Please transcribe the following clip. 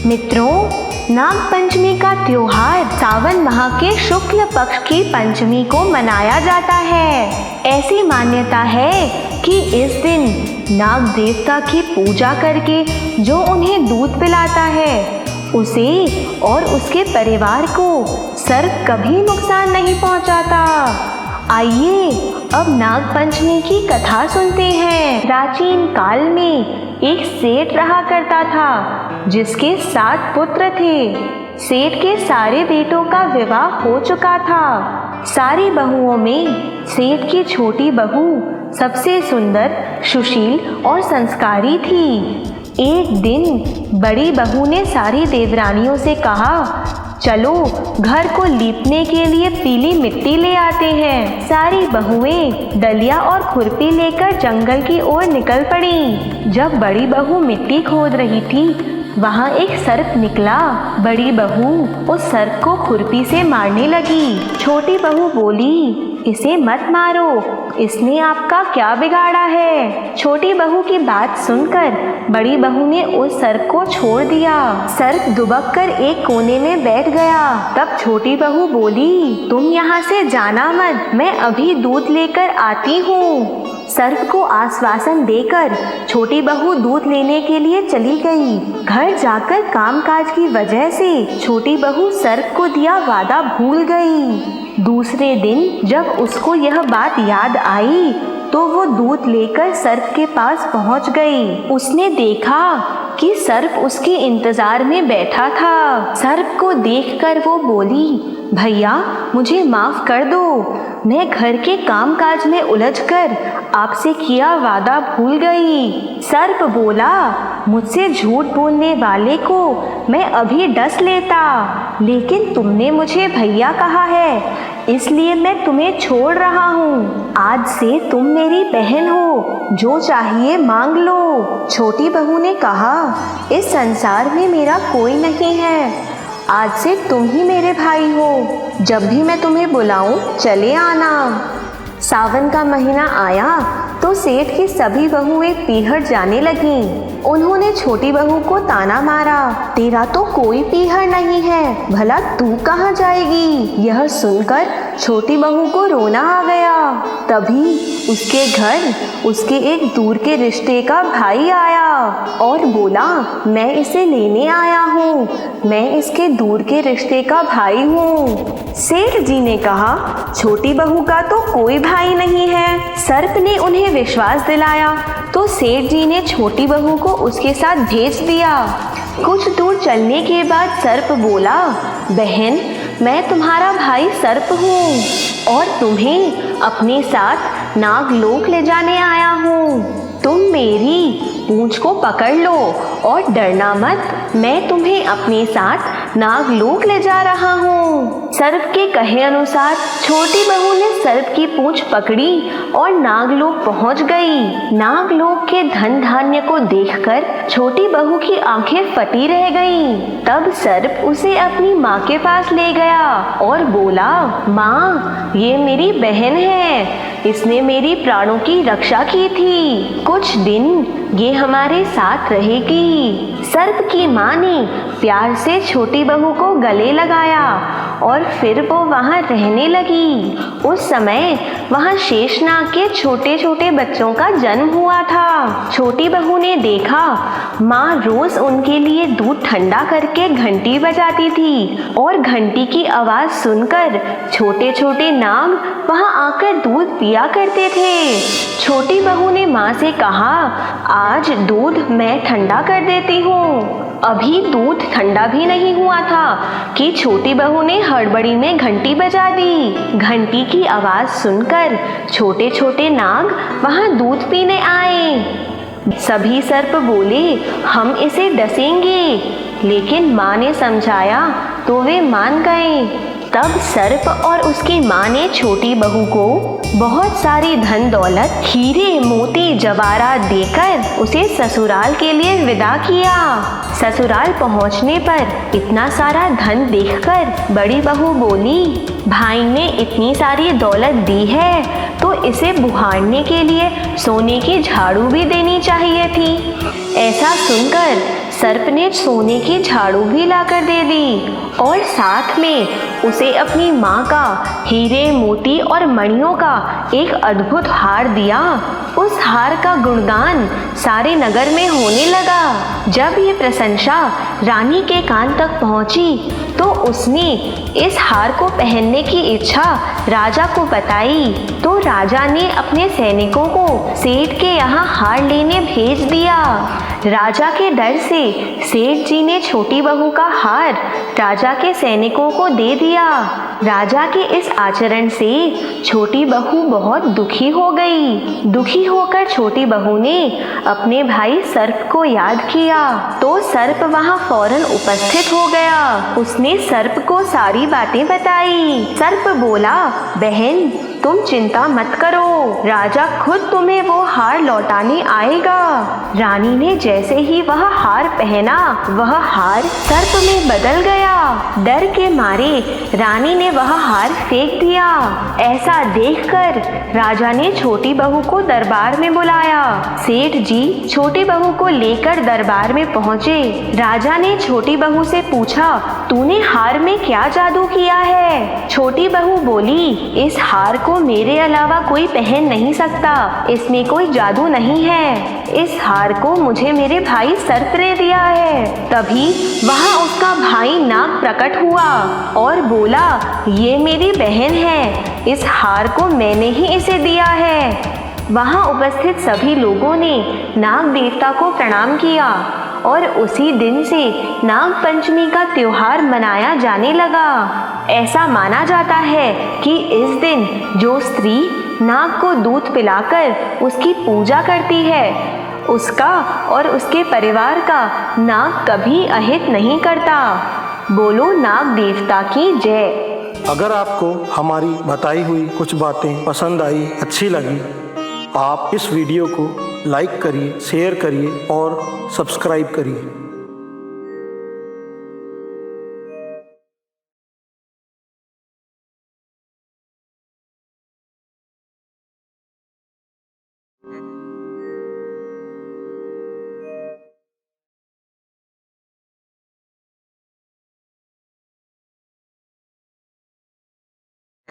मित्रों, नाग पंचमी का त्योहार सावन माह के शुक्ल पक्ष की पंचमी को मनाया जाता है। ऐसी मान्यता है कि इस दिन नाग देवता की पूजा करके जो उन्हें दूध पिलाता है उसे और उसके परिवार को सर्प कभी नुकसान नहीं पहुंचाता। आइए अब नाग पंचमी की कथा सुनते हैं। प्राचीन काल में एक सेठ रहा करता था जिसके 7 पुत्र थे। सेठ के सारे बेटों का विवाह हो चुका था। सारी बहुओं में सेठ की छोटी बहू सबसे सुंदर, सुशील और संस्कारी थी। एक दिन बड़ी बहू ने सारी देवरानियों से कहा, चलो घर को लीपने के लिए पीली मिट्टी ले आते हैं। सारी बहुएं डलिया और खुरपी लेकर जंगल की ओर निकल पड़ी। जब बड़ी बहू मिट्टी खोद रही थी वहाँ एक सर्प निकला। बड़ी बहू उस सर्प को खुरपी से मारने लगी। छोटी बहू बोली, इसे मत मारो, इसने आपका क्या बिगाड़ा है। छोटी बहू की बात सुनकर बड़ी बहू ने उस सर्प को छोड़ दिया। सर्प दुबक कर एक कोने में बैठ गया। तब छोटी बहू बोली, तुम यहाँ से जाना मत, मैं अभी दूध लेकर आती हूँ। सर्प को आश्वासन देकर छोटी बहू दूध लेने के लिए चली गई। घर जाकर कामकाज की वजह से छोटी बहू सर्प को दिया वादा भूल गई। दूसरे दिन जब उसको यह बात याद आई तो वो दूध लेकर सर्प के पास पहुंच गई। उसने देखा कि सर्प उसके इंतजार में बैठा था। सर्प को देखकर वो बोली, भैया मुझे माफ कर दो, मैं घर के कामकाज में उलझकर आपसे किया वादा भूल गई। सर्प बोला, मुझसे झूठ बोलने वाले को मैं अभी डस लेता, लेकिन तुमने मुझे भैया कहा है इसलिए मैं तुम्हें छोड़ रहा हूँ। आज से तुम मेरी बहन हो, जो चाहिए मांग लो। छोटी बहू ने कहा, इस संसार में मेरा कोई नहीं है, आज से तुम ही मेरे भाई हो। जब भी मैं तुम्हें बुलाऊं चले आना। सावन का महीना आया तो सेठ की सभी बहुएं पीहर जाने लगीं। उन्होंने छोटी बहू को ताना मारा, तेरा तो कोई पीहर नहीं है, भला तू कहाँ जाएगी। यह सुनकर छोटी बहू को रोना आ गया। तभी उसके घर उसके एक दूर के रिश्ते का भाई आया और बोला, मैं इसे लेने आया हूँ, मैं इसके दूर के रिश्ते का भाई हूँ। सेठ जी ने कहा, छोटी बहू का तो कोई भाई नहीं है। सर्प ने उन्हें विश्वास दिलाया तो सेठ जी ने छोटी बहू को उसके साथ भेज दिया। कुछ दूर चलने के बाद सर्प बोला, बहन मैं तुम्हारा भाई सर्प हूँ और तुम्हें अपने साथ नागलोक ले जाने आया हूँ। तुम मेरी पूंछ को पकड़ लो और डरना मत, मैं तुम्हें अपने साथ नागलोक ले जा रहा हूँ। सर्प के कहे अनुसार छोटी बहू ने सर्प की पूंछ पकड़ी और नागलोक पहुँच गई। नागलोक के धन धान्य को देखकर छोटी बहू की आंखें फटी रह गईं। तब सर्प उसे अपनी माँ के पास ले गया और बोला, माँ ये मेरी बहन है, इसने मेरी प्राणों की रक्षा की थी, कुछ दिन ये हमारे साथ रहेगी। सर्प की माँ ने प्यार से छोटी बहू को गले लगाया और फिर वो वहाँ रहने लगी। उस समय वहाँ शेषनाग के छोटे छोटे बच्चों का जन्म हुआ था। छोटी बहू ने देखा माँ रोज उनके लिए दूध ठंडा करके घंटी बजाती थी और घंटी की आवाज सुनकर छोटे छोटे नाग वहाँ आकर दूध पिया करते थे। छोटी बहू ने माँ से कहा, आज दूध मैं ठंडा कर देती हूँ। अभी दूध ठंडा भी नहीं हुआ था कि छोटी बहू ने हड़बड़ी में घंटी बजा दी। घंटी की आवाज सुनकर छोटे छोटे नाग वहाँ दूध पीने आए। सभी सर्प बोले, हम इसे डसेंगे, लेकिन माँ ने समझाया तो वे मान गए। तब सर्प और उसकी माँ ने छोटी बहू को बहुत सारी धन दौलत, हीरे मोती जवाहरात देकर उसे ससुराल के लिए विदा किया। ससुराल पहुंचने पर इतना सारा धन देखकर बड़ी बहू बोली, भाई ने इतनी सारी दौलत दी है तो इसे बुहारने के लिए सोने की झाड़ू भी देनी चाहिए थी। ऐसा सुनकर सर्प ने सोने की झाड़ू भी लाकर दे दी और साथ में उसे अपनी माँ का हीरे मोती और मणियों का एक अद्भुत हार दिया। उस हार का गुणगान सारे नगर में होने लगा। जब ये प्रशंसा रानी के कान तक पहुंची तो उसने इस हार को पहनने की इच्छा राजा को बताई। तो राजा ने अपने सैनिकों को सेठ के यहाँ हार लेने भेज दिया। राजा के डर से सेठ जी ने छोटी बहू का हार राजा के सैनिकों को दे दिया। राजा के इस आचरण से छोटी बहू बहुत दुखी हो गई। दुखी होकर छोटी बहू ने अपने भाई सर्प को याद किया तो सर्प वहां फौरन उपस्थित हो गया। उसने सर्प को सारी बातें बताई। सर्प बोला, बहन तुम चिंता मत करो, राजा खुद तुम्हें वो हार लौटाने आएगा। रानी ने जैसे ही वह हार पहना वह हार सर्प में बदल गया। डर के मारे रानी ने वह हार फेंक दिया। ऐसा देखकर राजा ने छोटी बहू को दरबार में बुलाया। सेठ जी छोटी बहू को लेकर दरबार में पहुँचे। राजा ने छोटी बहू से पूछा, तूने हार में क्या जादू किया है? छोटी बहू बोली, इस हार को मेरे अलावा कोई पहन नहीं सकता, इसमें कोई जादू नहीं है। इस हार को मुझे मेरे भाई सर्प ने दिया है। तभी वहाँ उसका भाई नाग प्रकट हुआ और बोला, ये मेरी बहन है, इस हार को मैंने ही इसे दिया है। वहाँ उपस्थित सभी लोगों ने नाग देवता को प्रणाम किया और उसी दिन से नाग पंचमी का त्योहार मनाया जाने लगा। ऐसा माना जाता है कि इस दिन जो स्त्री नाग को दूध पिलाकर उसकी पूजा करती है उसका और उसके परिवार का नाग कभी अहित नहीं करता। बोलो नाग देवता की जय। अगर आपको हमारी बताई हुई कुछ बातें पसंद आई, अच्छी लगी, आप इस वीडियो को लाइक करिए, शेयर करिए और सब्सक्राइब करिए।